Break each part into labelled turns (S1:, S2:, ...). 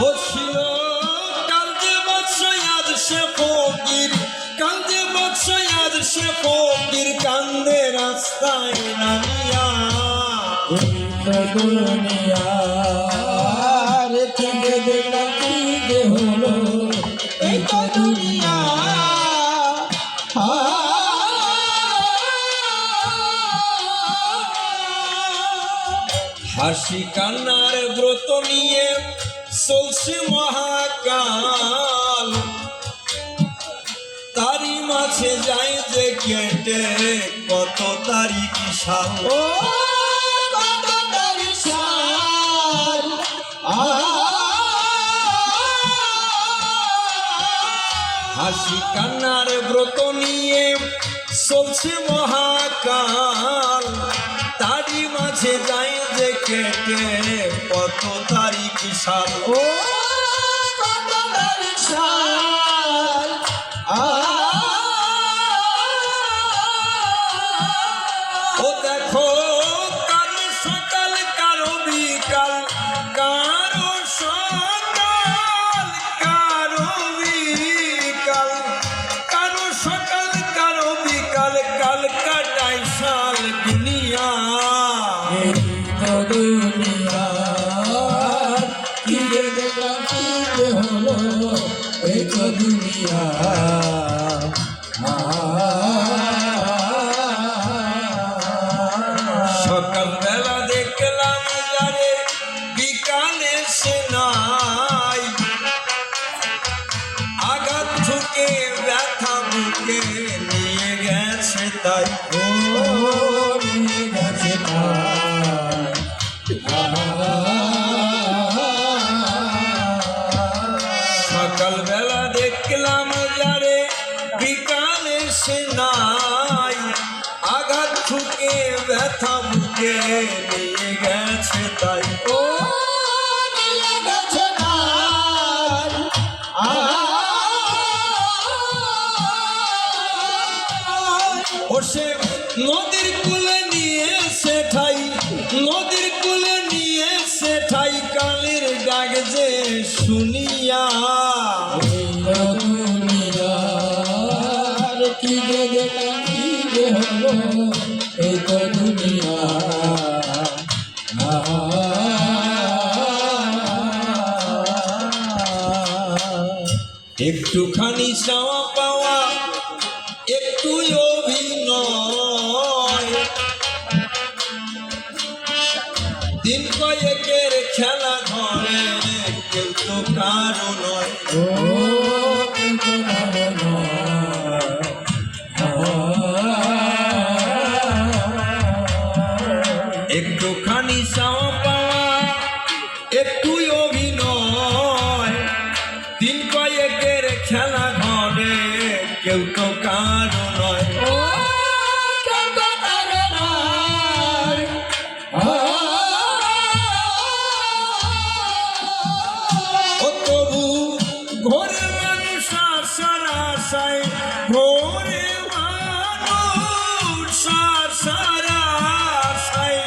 S1: ও ছিল কাল যে বৎসয় আজ সে ফকির, কাল যে বৎসয় আজ সে ফকির, কান্দে রাস্তায় নামিয়া।
S2: দুনিয়া রেখে দেখলাম কি যে হলো, এই তো দুনিয়া।
S1: হাসি কান্নার ব্রত নিয়ে চলছে মহাকাল, তারি মাঝে যায় যে কেটে কত তারিখ সাল।
S2: ও কত তারিখ সাল,
S1: হাসি কান্নার ব্রত নিয়ে চলছে মহাকাল, তারি মাঝে যায় যে কেটে কত তারিখ সাল।
S2: ও কত তারিখ সাল,
S1: ও দেখো কারো সকাল কারো বিকাল, কারো সকাল কারো বিকাল, কারো সকাল কারো বিকাল, কাল কাটাই সাল দুনিয়া।
S2: এই তো দুনিয়া কি যে দেখলাম কি যে হলো, এই তো দুনিয়া।
S1: সকালবেলা দেখলাম যারে বিকালে সে নাই, আঘাত ঠুকে ব্যথা বুকে নিয়ে গেছে তাই।
S2: ও নিয়ে গেছে তাই।
S1: সকালবেলা দেখলাম যারে বিকালে সে নাই, আঘাত ঠুকে ব্যথা বুকে নিয়ে গেছে তাই।
S2: ও নিয়ে গেছে তাই।
S1: ও সে নদীর কূলে নিয়ে সে ঠাই, নদীর কূলে নিয়ে সে ঠাই, কালের ডাক যে শুনিয়া।
S2: এই তো দুনিয়া কি যে দেখলাম কি যে হলো, এই তো দুনিয়া।
S1: একটুখানি চাওয়া পাওয়া একটু অভিনয়, দিন কয়েকের খেলা ঘরে কেউ তো কারো নয়।
S2: ও কিন্তু ভালো নয়।
S1: একটুখানি চাওয়া পাওয়া একটু অভিনয়, দিন কয়েকের খেলা ঘরে কেউ তো কারো নয়।
S2: ও কিন্তু ভালো নয়।
S1: ও তবু ঘরে মানুষ আশার আশায়, ঘরে মানুষ আশার আশায়,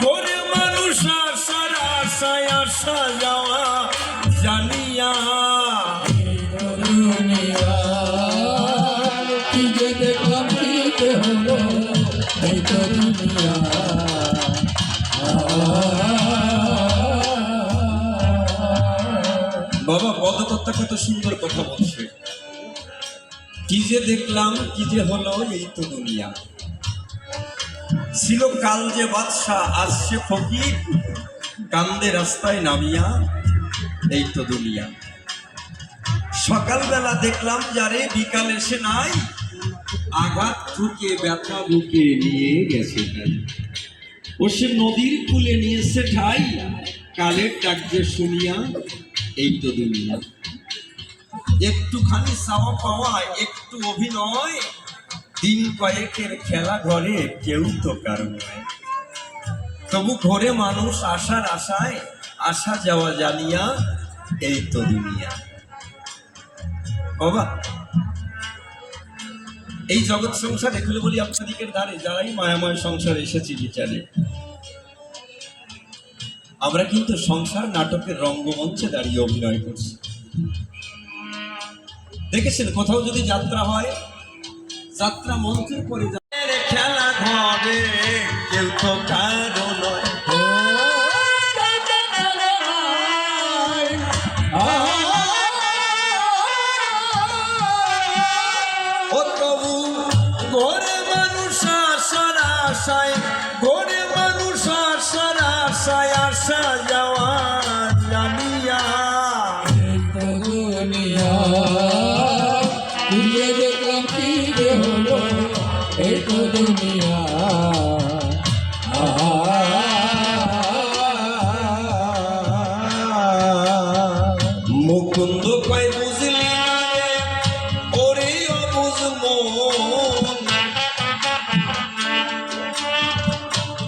S1: ঘরে মানুষ আশার আশায়, আসা যাওয়া জানিয়া।
S2: এই তো দুনিয়া কি যে দেখলাম কি যে হলো, এই তো দুনিয়া।
S1: বাবা পদকর্তা কত সুন্দর কথা বলছে, কি যে দেখলাম কি যে হলো, এই তো দুনিয়া। ছিল কাল যে বাদশাহ আজ সে ফকির, কান্দে রাস্তায় নামিয়া, এই তো দুনিয়া। সকালবেলা দেখলাম যারে বিকালে সে নাই, আঘাত ঠুকে ব্যথা বুকে নিয়ে গেছে তাই। ও সে নদীর কূলে নিয়েছে ঠাই, কালের ডাক যে শুনিয়া, এই তো দুনিয়া। একটুখানি চাওয়া পাওয়া একটু অভিনয়, দিন কয়েকের খেলা ঘরে কেউ তো কারো নয়। তবু ঘরে মানুষ আসার আশায়, আসা যাওয়া জানিয়া, এই তো দুনিয়া। বাবা এই জগৎ সংসার এগুলো বলি আপনাদিকের ধারে যারাই মায়াময় সংসার এসেছি বিচারে, আমরা কিন্তু সংসার নাটকের রঙ্গমঞ্চে দাঁড়িয়ে অভিনয় করছি। দেখেছেন কোথাও যদি যাত্রা হয়, যাত্রা মঞ্চের পরে খেলা ঘরে কেউ তো কারো নয়। ও তবু ঘরে মানুষ আসার আশায়, ঘরে মানুষ আসার আশায় আসা যাওয়া জানিয়া
S2: দুনিয়া ঘুরিয়ে দেখলাম কি রে হলো এই তো দুনিয়া।
S1: মুকুন্দ কয় বুঝলি না রে ওরে অবুঝ মন,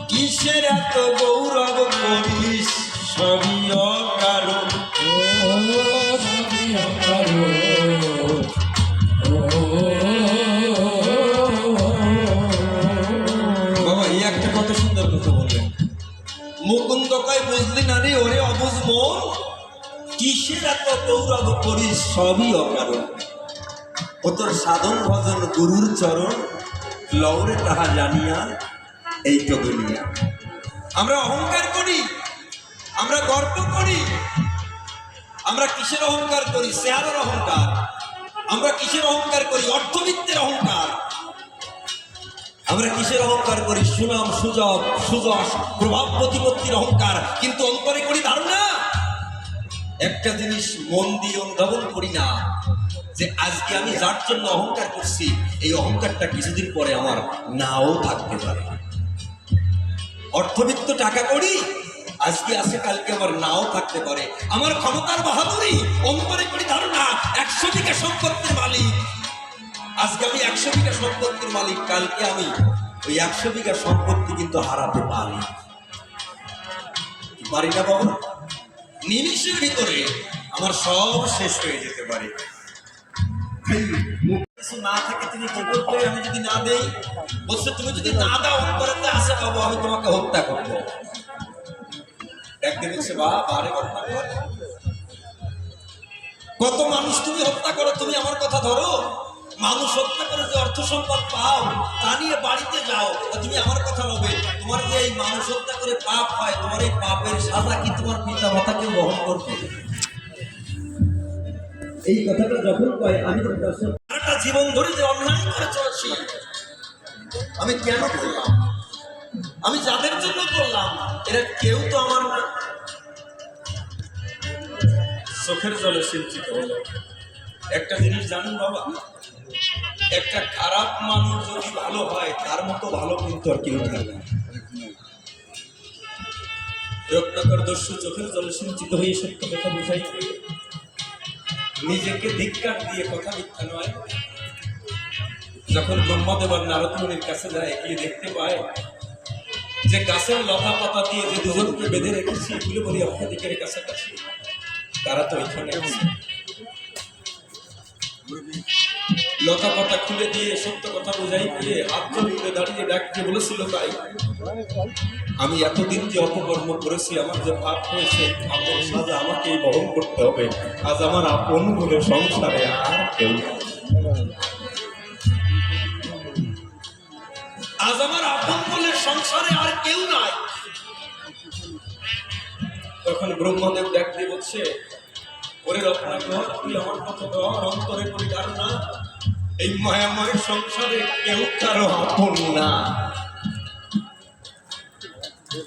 S1: কিসের এত গৌরব করিস সবই অকারণ। বাবা এই একটা কত সুন্দর কথা বললেন। মুকুন্দ কয় বুঝলি না রে ওরে অবুঝ মন, কিসের এত গৌরব করিস সবই অকারণ। ও তোর সাধন ভজন গুরুর চরণ, লৌরে তাহা জানিয়া এই তো দুনিয়া। আমরা অহংকার করি, আমরা গর্ব করি। আমরা কিসের অহংকার করি? চেহারার অহংকার। আমরা কিসের অহংকার করি? অর্থবিত্তের অহংকার। আমরা কিসের অহংকার করি? সুনাম সুযোগ সুযশ প্রভাব প্রতিপত্তির অহংকার। কিন্তু অন্তরে করি ধারণা, একটা জিনিস মন দিয়ে অনুধাবন করি না যে আজকে আমি যার জন্য অহংকার করছি এই অহংকারটা কিছুদিন পরে আমার নাও থাকতে পারে। অর্থবিত্ত টাকা করি, আজকে আছে কালকে আমার নাও থাকতে পারে। আমার ক্ষমতার বাহাদুরি, অন্তরে করি ধারণা 100 বিঘা সম্পত্তির মালিক। আজকে আমি 100 বিঘা সম্পত্তির মালিক, কালকে আমি ওই 100 বিঘা সম্পত্তি কিন্তু হারাতে পারি। পারি না বাবা? নিমিষের ভিতরে আমার সব শেষ হয়ে যেতে পারে। কিছু না থাকে তুমি কি করবে? আমি যদি না দেই, বলছে তুমি যদি না দাও অন্তরেতে আসে বাবু আমি তোমাকে হত্যা করবো। একদিন বলছে বা বারে ঘটনা কর, কত মানুষ তুমি হত্যা করো, তুমি আমার কথা ধরো। মানুষ হত্যা করে যে অর্থ সম্পদ পাও তা নিয়ে বাড়িতে যাও, তুমি আমার কথা লবে। তোমার যে এই মানুষ হত্যা করে পাপ হয়, তোমার এই পাপের সাজা কি তোমার পিতা মাতাকে বহন করবে? এই কথাটা যখন কয় আমি তো সারাটা জীবন ধরে যে অন্যায় করে চলছি, আমি কেন করলাম? আমি যাদের জন্য করলাম এরা কেউ তো আমার না। চোখের জলে সিঞ্চিত হলো। একটা জিনিস জানেন বাবা, একটা খারাপ মানুষ যদি ভালো হয় তার মতো ভালো কিন্তু আর কেউ থাকে না। রত্নাকর দস্যু চোখের জলে সিঞ্চিত হয়ে সত্য কথা বুঝাই, নিজেকে ধিক্কার দিয়ে কথা মিথ্যা নয়। যখন ব্রহ্মদেব আর নারদ মুনির কাছে যায়, গিয়ে দেখতে পায় যে গাছের লতা পাতা দিয়ে যে দুজনকে বেঁধে রেখেছি এগুলো বলি অত্যাধিকের কাছাকাছি, তারা তো এখানে আছে। লতা পাতা খুলে দিয়ে সত্য কথা বোঝাই দিয়ে হাত জড়িয়ে দাঁড়িয়ে ডাকতে বলেছিল, তাই আমি এতদিন যে অপকর্ম করেছি, আমার যে পাপ হয়েছে, পাপের সাজা আমাকেই বহন করতে হবে। আজ আমার আপন বলে সংসারে আর কেউ নেই। আজ আমার আপন বলে সংসারে আর কেউ নাই। তখন ব্রহ্মদেব ডাকতে বলছে, ওরে রত্নাকর তুই আমার কথা ধর, অন্তরে করি ধারণা এই মায়াময় সংসারে কেউ কারো আপন না।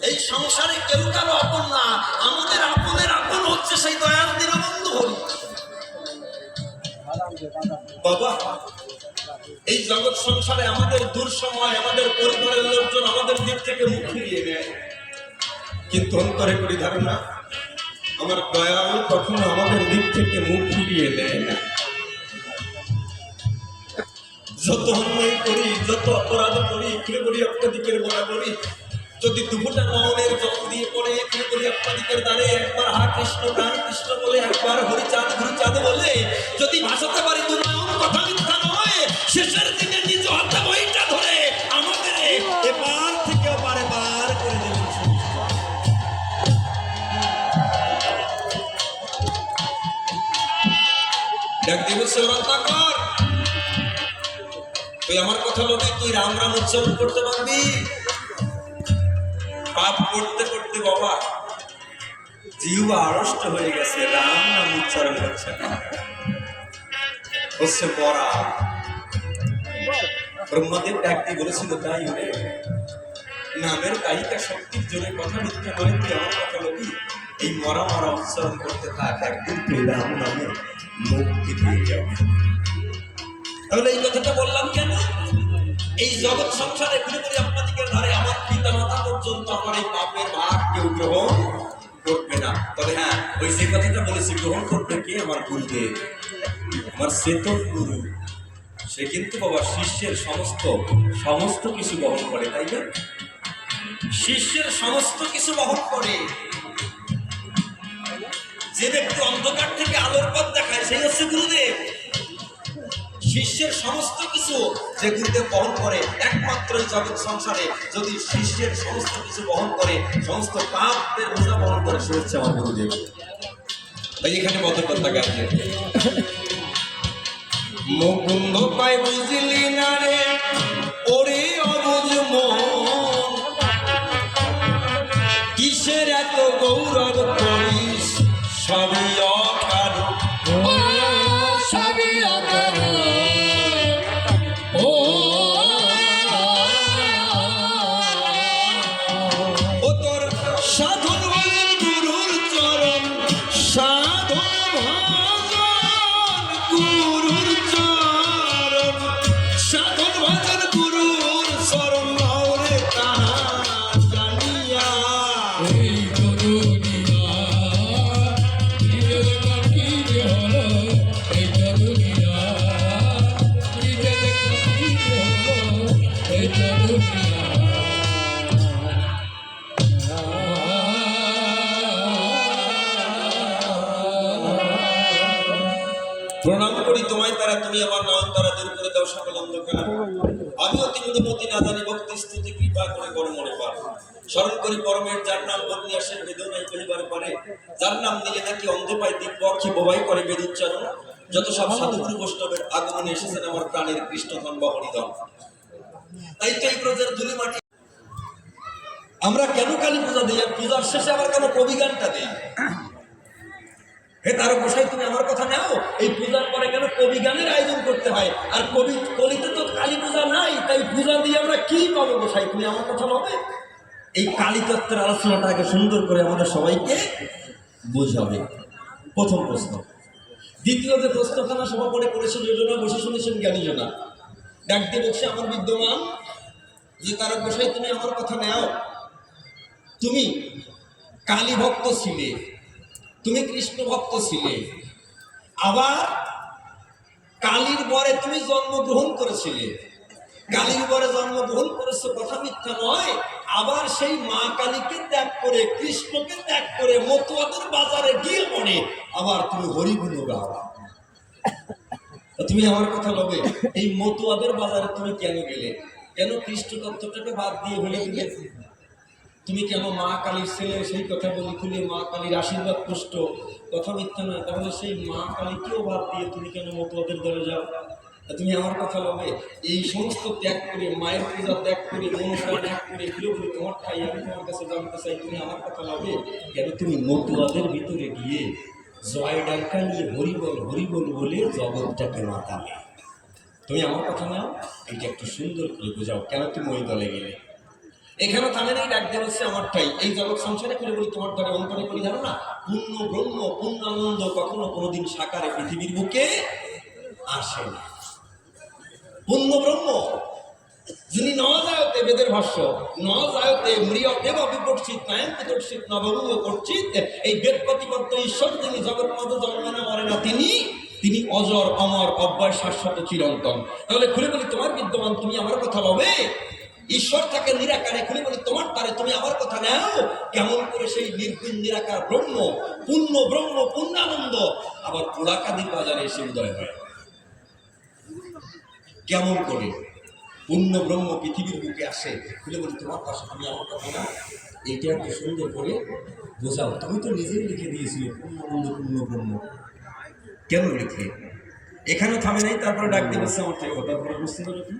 S1: এই সংসারে কেউ কারো আপন না। আমাদের আপনের আপন হচ্ছে সেই দয়ার দীনবন্ধু হরি বাবা। এই জগৎ সংসারে আমাদের দূর সময় আমাদের পরিবারের লোকজন আমাদের দিক থেকে মুখ ফিরিয়ে নেয়, কিন্তু অন্তরে করি ধারণা আমার দয়াল কখনো আমাদের দিক থেকে মুখ ফিরিয়ে দেয় না। যত অন্যায় করি, যত অপরাধ করি, খুলে করি অত্যাধিকের বরাবরই, যদি দুপুরটা মৌনের জল দিয়ে পড়ে খুলে করি অত্যাধিকের দ্বারে একবার হা কৃষ্ণ প্রাণ কৃষ্ণ বলে, একবার হরিচাঁদ গুরুচাঁদ বলে যদি ভাসাতে পারি দু নয়ন কথা মিথ্যা নয়, শেষের দিনে নিজ হাতে বইটা ধরে আমাদের এপার থেকে ওপারে পার করে দেবেন। ডাক দিয়ে বলছে রত্নাকর, তুই আমার কথা লবি, তুই রাম রাম উচ্চারণ করতে পারবি? পাপ করতে করতে বাবা জিহ্বা আড়ষ্ট হয়ে গেছে, রাম নাম উচ্চারণ করছে না। হচ্ছে মরা। ব্রহ্মদেব ডাক দিয়ে বলেছিল, তাই হলে নামের গায়িকা শক্তির জোরে কথা মিথ্যা করে তুই আমার কথা লবি, এই মরা মরা উচ্চারণ করতে থাক, একদিন তুই রাম নামে মুক্তি পেয়ে যাবে। তাহলে এই কথাটা বললাম কেন? এই জগৎ সংসারে ঘুরে ঘুরে আপনাদের ধারে আমার পিতা মাতা পর্যন্ত আমার এই পাপের ভাগ কেউ গ্রহণ করবে না। তবে হ্যাঁ, ওই যে কথাটা বলেছি, গ্রহণ করবে কে? আমার গুরুদেব, আমার চেতন গুরু। সে কিন্তু বাবা শিষ্যের সমস্ত কিছু বহন করে, তাই না? শিষ্যের সমস্ত কিছু বহন করে। যে ব্যক্তি অন্ধকার থেকে আলোর পথ দেখায় সেই হচ্ছে গুরুদেব। শিষ্যের সমস্ত কিছু যে গুরুদেব বহন করে, একমাত্র এই জগৎ সংসারে যদি শিষ্যের সমস্ত কিছু বহন করে, সমস্ত পাপের বোঝা বহন করে, সে হচ্ছে আমার গুরুদেব। তাই এখানে কত কথা গেছে, মুকুন্দ পাই বুঝলি না রে ওরে অবুঝ মন, কিসের এত গৌরব করিস সবই অকারণ।
S2: সবই অকারণ।
S1: ও তোর সাধন ভজন গুরুর চরণ, সাধন ভজন গুরুর চরণ, সাধন ভজন গুরুর চরণ রে তাহা জানিয়া।
S2: এই তরুণিয়া নিজের কি যে হলো, এই তরুণিয়া নিজের কি যে হলো, এই তরুণিয়া।
S1: প্রণাম করি তোমায় তারা, তুমি আমার নয়ন তারা দূর করে দাও সকল অন্ধকার। আমি অতি মতি না জানি ভক্তি স্তুতি কৃপা করে বড় মনে পার। স্মরণ করি পরমের যার নাম বদলি আসেন বেদনাই পরিবার পারে, যার নাম নিলে নাকি অন্ধ পায় দিব্য অক্ষে বোবাই করে বেদ উচ্চারণ। যত সব সাধুগুরু বৈষ্ণবের আগমনে এসেছেন আমার প্রাণের কৃষ্ণধন বা হরিধন। তাই তো এই ব্রজের ধুলি মাটি আমরা কেন কালী পূজা দিই, পূজার শেষে আবার কেন কবি গানটা দিই? হে তার গোসাই, তুমি আমার কথা নাও, এই পূজার পরে কেন কবি গানের আয়োজন করতে হয়? আর কলিতে তো কালী পূজা নাই, তাই পূজা দিয়ে আমরা কি পাবো গোসাই? তুমি আমার কথা বলবে। এই কালী তত্ত্বের আলোচনাটাকে সুন্দর করে আমাদের সবাইকে বোঝাবে। প্রথম প্রশ্ন। দ্বিতীয় যে প্রশ্নখানা সভাপতি করেছিল যোজনা, বসে শুনেছেন জ্ঞানীজনা। ডাক দিয়ে বলছে আমার বিদ্যমান যে তার গোসাই, তুমি আমার কথা নাও, তুমি কালী ভক্ত ছিলে, তুমি কৃষ্ণ ভক্ত ছিলে, আবার কালীর বরে তুমি জন্মগ্রহণ করেছিলে। কালীর বরে জন্মগ্রহণ করেছো কথা মিথ্যা নয়। আবার সেই মা কালীকে ত্যাগ করে, কৃষ্ণকে ত্যাগ করে মতুয়াদের বাজারে গিয়ে পড়ে আবার তুমি হরিগুণ গাও। তুমি আমার কথা লবে, এই মতুয়াদের বাজারে তুমি কেন গেলে? কেন কৃষ্ণ তত্ত্বটাকে বাদ দিয়ে হলে গেলে? তুমি কেন মা কালীর ছেলে সেই কথা বলি খুলে মা কালীর আশীর্বাদ পুষ্ট কথা মিথ্যা নয়, তাহলে সেই মা কালীকেও বাদ দিয়ে তুমি কেন মতুয়াদের দলে যাও? তুমি আমার কথা লবে, এই সমস্ত ত্যাগ করে, মায়ের পূজা ত্যাগ করে, মনসা ত্যাগ করে ঘুরে ঘুরে তোমার ঠাই আমি তোমার কাছে জানতে চাই, তুমি আমার কথা লবে কেন তুমি মতুয়াদের ভিতরে গিয়ে জয় ডাঙ্কা নিয়ে হরিবল হরিবল বলে জগৎটাকে মাতালে? তুমি আমার কথা নাও, এইটা একটু সুন্দর করে বোঝাও, কেন তুমি ওই দলে গেলে? এখানে থামেন, এই ডাক দিয়ে হচ্ছে আমারটাই এই জগৎ সংসারে করে বলি তোমার দ্বারা অন্তরে করি জানো না, পূর্ণ ব্রহ্ম পূর্ণানন্দ কখনো কোনোদিন সাকারে পৃথিবীর বুকে আসে না। পূর্ণ ব্রহ্ম যিনি ন যায়তে, বেদের ভাষ্য ন যায়তে মৃয়তে বা বিপর্ষিত নায়ন্তে দর্শিত নবরূপ করছিত, এই বেদ প্রতিপত্ত ঈশ্বর যিনি জগৎ মধ্যে জন্মে না মরে না, তিনি অজর অমর অব্যয় শাশ্বত চিরন্তন। তাহলে খুলে বলি তোমার বিদ্যমান, তুমি আমার কথা লবে। ঈশ্বর থাকে নিরাকারে, খুলে বলি তোমার তারে, তুমি আমার কথা নাও। কেমন করে সেই নির্গুণ নিরাকার ব্রহ্ম, পূর্ণ ব্রহ্ম পূর্ণানন্দ আবার পোড়াকাদির বাজারে এসে উদয় হয়? কেমন করে পূর্ণ ব্রহ্ম পৃথিবীর বুকে আসে? খুলে বলি তোমার পাশে, তুমি আমার কথা না, এইটা একটু সুন্দর করে বোঝাও। তুমি তো নিজেই লিখে দিয়েছিলে পূর্ণানন্দ পূর্ণ ব্রহ্ম, কেন লিখে? এখানেও থামে নাই, তারপরে ডাক দিয়ে বলছে আমার থেকে কথা বলা বুঝতে পারো কি?